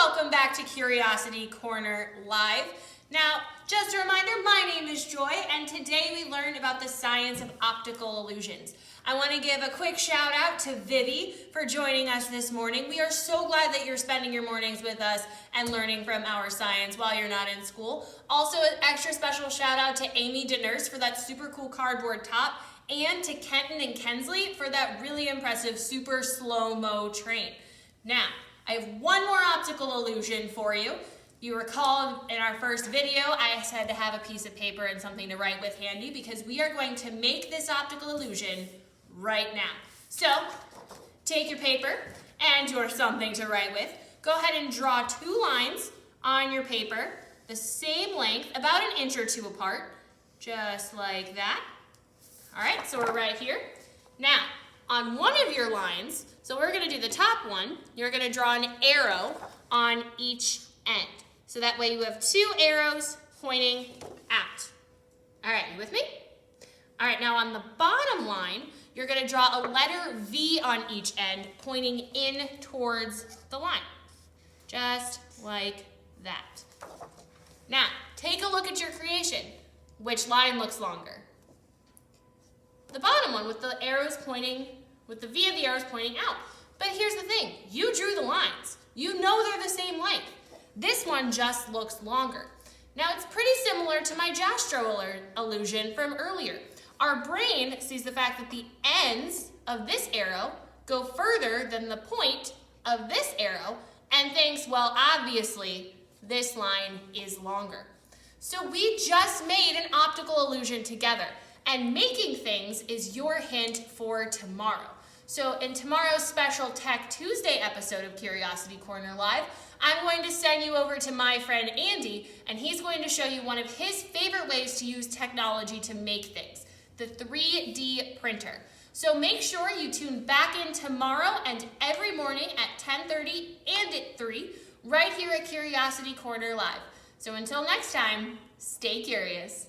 welcome back to Curiosity Corner Live. Now, just a reminder, my name is Joy, and today we learned about the science of optical illusions. I want to give a quick shout out to Vivi for joining us this morning. We are so glad that you're spending your mornings with us and learning from our science while you're not in school. Also, an extra special shout out to Amy DeNurse for that super cool cardboard top, and to Kenton and Kensley for that really impressive super slow-mo train. Now, I have one more optical illusion for you. You recall in our first video, I said to have a piece of paper and something to write with handy because we are going to make this optical illusion right now. So, take your paper and your something to write with. Go ahead and draw two lines on your paper, the same length, about an inch or two apart, just like that. All right, so we're right here. Now, on one of your lines, so we're gonna do the top one, you're gonna draw an arrow on each end. So that way you have two arrows pointing out. All right, you with me? All right, now on the bottom line, you're gonna draw a letter V on each end pointing in towards the line. Just like that. Now, take a look at your creation. Which line looks longer? The bottom one with the arrows pointing, with the V of the arrows pointing out. But here's the thing, you drew the lines. You know they're the same length. This one just looks longer. Now it's pretty similar to my Jastro illusion from earlier. Our brain sees the fact that the ends of this arrow go further than the point of this arrow and thinks, well, obviously this line is longer. So we just made an optical illusion together. And making things is your hint for tomorrow. So in tomorrow's special Tech Tuesday episode of Curiosity Corner Live, I'm going to send you over to my friend Andy, and he's going to show you one of his favorite ways to use technology to make things, the 3D printer. So make sure you tune back in tomorrow and every morning at 10:30 and at 3, right here at Curiosity Corner Live. So until next time, stay curious.